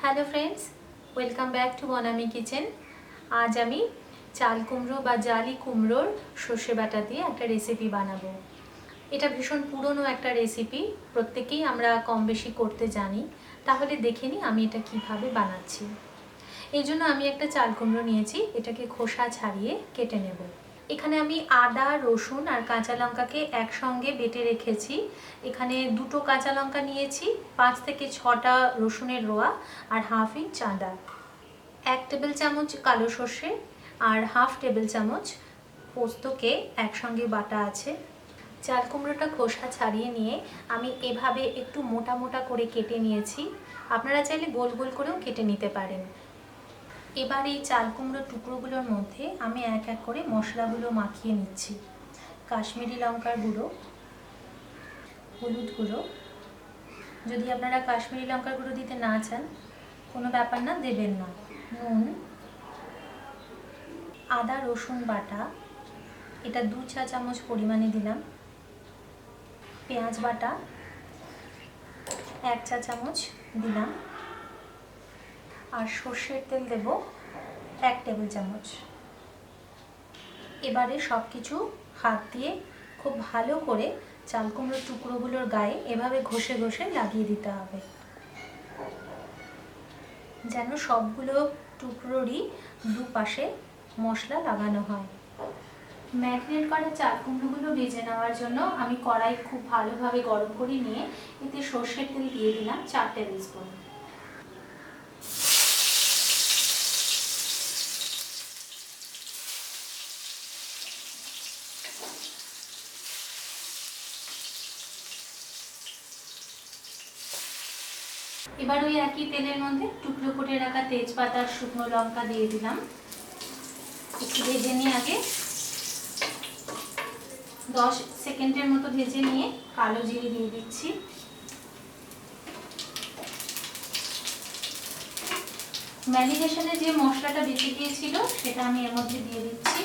Hello friends, welcome back to Bonami Kitchen. আজ আমি চাল কুমড়ো বা জালি কুমড়োর সর্ষে বাটা দিয়ে একটা রেসিপি বানাবো। এটা ভীষণ পুরনো একটা রেসিপি, প্রত্যেকেই আমরা কম বেশি করতে জানি। তাহলে দেখে নিই আমি এটা কিভাবে বানাচ্ছি। এই জন্য আমি একটা চাল কুমড়ো নিয়েছি, এটাকে খোসা ছাড়িয়ে কেটে নেব। এখানে আমি আদা, রসুন আর কাঁচা লঙ্কাকে একসঙ্গে বেটে রেখেছি। এখানে 2টো কাঁচা লঙ্কা নিয়েছি, 5 থেকে 6টা রসুনের রোয়া আর হাফ ইঞ্চ আদা, 1 টেবিল চামচ কালো সর্ষে আর হাফ টেবিল চামচ পোস্তকে একসঙ্গে বাটা আছে। চাল কুমড়োটা খোসা ছাড়িয়ে নিয়ে আমি এভাবে একটু মোটা মোটা করে কেটে নিয়েছি। আপনারা চাইলে গোল গোল করেও কেটে নিতে পারেন। এবার এই চাল কুমড়োর টুকরোগুলোর মধ্যে আমি এক এক করে মশলাগুলো মাখিয়ে নিচ্ছি। কাশ্মীরি লঙ্কার গুঁড়ো, হলুদ গুঁড়ো, যদি আপনারা কাশ্মীরি লঙ্কার গুঁড়ো দিতে না চান কোনো ব্যাপার না, দেবেন না। নুন, আদা রসুন বাটা, এটা 2 চা চামচ পরিমাণে দিলাম। পেঁয়াজ বাটা 1 চা চামচ দিলাম। আর সর্ষের তেল দেব 1 টেবিল চামচ। এবারে সব কিছু হাত দিয়ে খুব ভালো করে চাল কুমড়োর টুকরোগুলোর গায়ে এভাবে ঘষে ঘষে লাগিয়ে দিতে হবে, যেন সবগুলো টুকরোরই দুপাশে মশলা লাগানো হয়। ম্যারিনেট করা চাল কুমড়োগুলো ভেজে নেওয়ার জন্য আমি কড়াই খুব ভালোভাবে গরম করে নিয়ে এতে সর্ষের তেল দিয়ে দিলাম 4 টেবিল স্পুন। এবার ওই একই তেলের মধ্যে টুকরো করে রাখা তেজপাতা আর শুকনো লঙ্কা দিয়ে দিলাম। একটু ভেজে নিয়ে আগে 10 সেকেন্ডের মতো ভেজে নিয়ে কালো জিরে দিয়ে দিচ্ছি। ম্যারিনেশনে যে মশলাটা বেঁচে গিয়েছিল সেটা আমি এর মধ্যে দিয়ে দিচ্ছি।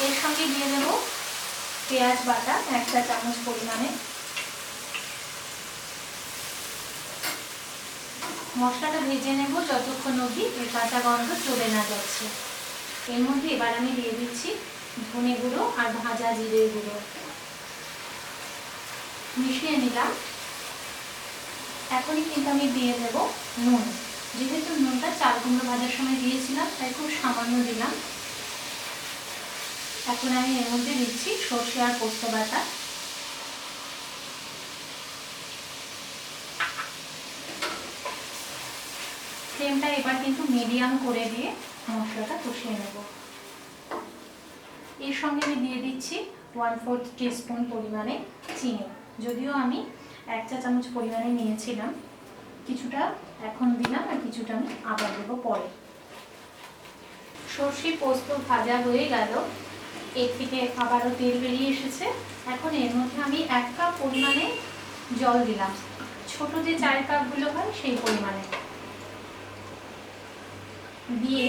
এর সঙ্গে দিয়ে দেব পেঁয়াজ বাটা 1 চা চামচ পরিমাণে। মশলাটা ভেজে নেব যতক্ষণ অবধি এর কাঁচা গন্ধ চলে না যাচ্ছে। এর মধ্যে এবার আমি দিয়ে দিচ্ছি ধনে গুঁড়ো আর ভাজা জিরের গুঁড়ো, মিশিয়ে নিলাম। এখনই কিন্তু আমি দিয়ে দেব নুন। যেহেতু নুনটা চাল কুমড়ো ভাজার সময় দিয়েছিলাম তাই খুব সামান্য দিলাম। এখন আমি এর মধ্যে দিচ্ছি সর্ষে আর পোস্ত বাটা। ফ্লেমটা এবার কিন্তু মিডিয়াম করে দিয়ে মশলাটা কষিয়ে নেব। এর সঙ্গে আমি দিয়ে দিচ্ছি 1/4 টিস্পুন পরিমাণে চিনি। যদিও আমি 1 চা চামচ পরিমাণে নিয়েছিলাম, কিছুটা এখন দিলাম আর কিছুটা আমি আবার দেবো পরে। সর্ষে পোস্ত ভাজা হয়ে গেল, এর থেকে আবারও তেল বেরিয়ে এসেছে। এখন এর মধ্যে আমি 1 কাপ পরিমাণে জল দিলাম, ছোট যে চায়ের কাপগুলো হয় সেই পরিমাণে দিয়ে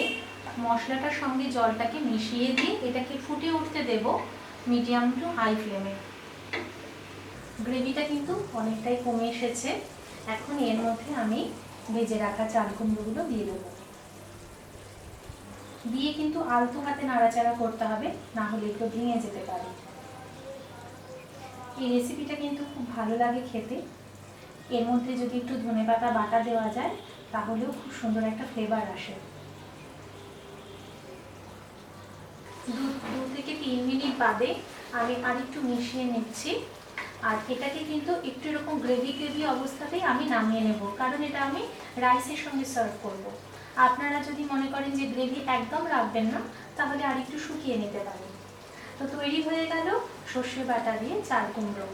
মশলাটার সঙ্গে জলটাকে মিশিয়ে দিয়ে এটাকে ফুটে উঠতে দেব মিডিয়াম টু হাই ফ্লেমে। গ্রেভিটা কিন্তু অনেকটাই কমে এসেছে। এখন এর মধ্যে আমি ভেজে রাখা চাল কুমড়োগুলো দিয়ে দেবো। দিয়ে কিন্তু আলতো হাতে নাড়াচাড়া করতে হবে, না হলে একটু ভেঙে যেতে পারে। এই রেসিপিটা কিন্তু খুব ভালো লাগে খেতে। এর মধ্যে যদি একটু ধনেপাতা বাটা দেওয়া যায় তাহলেও খুব সুন্দর একটা ফ্লেভার আসে। 2 থেকে 3 মিনিট বাদে আমি আরেকটু মিশিয়ে নিচ্ছি। আর এটাকে কিন্তু একটু এরকম গ্রেভি গ্রেভি অবস্থাতেই আমি নামিয়ে নেব, কারণ এটা আমি রাইসের সঙ্গে সার্ভ করব। আপনারা যদি মনে করেন যে গ্রেভি একদম রাখবেন না তাহলে আরেকটু শুকিয়ে নিতে পারেন। তো তৈরি হয়ে গেল সর্ষে বাটা দিয়ে চাল কুমড়ো।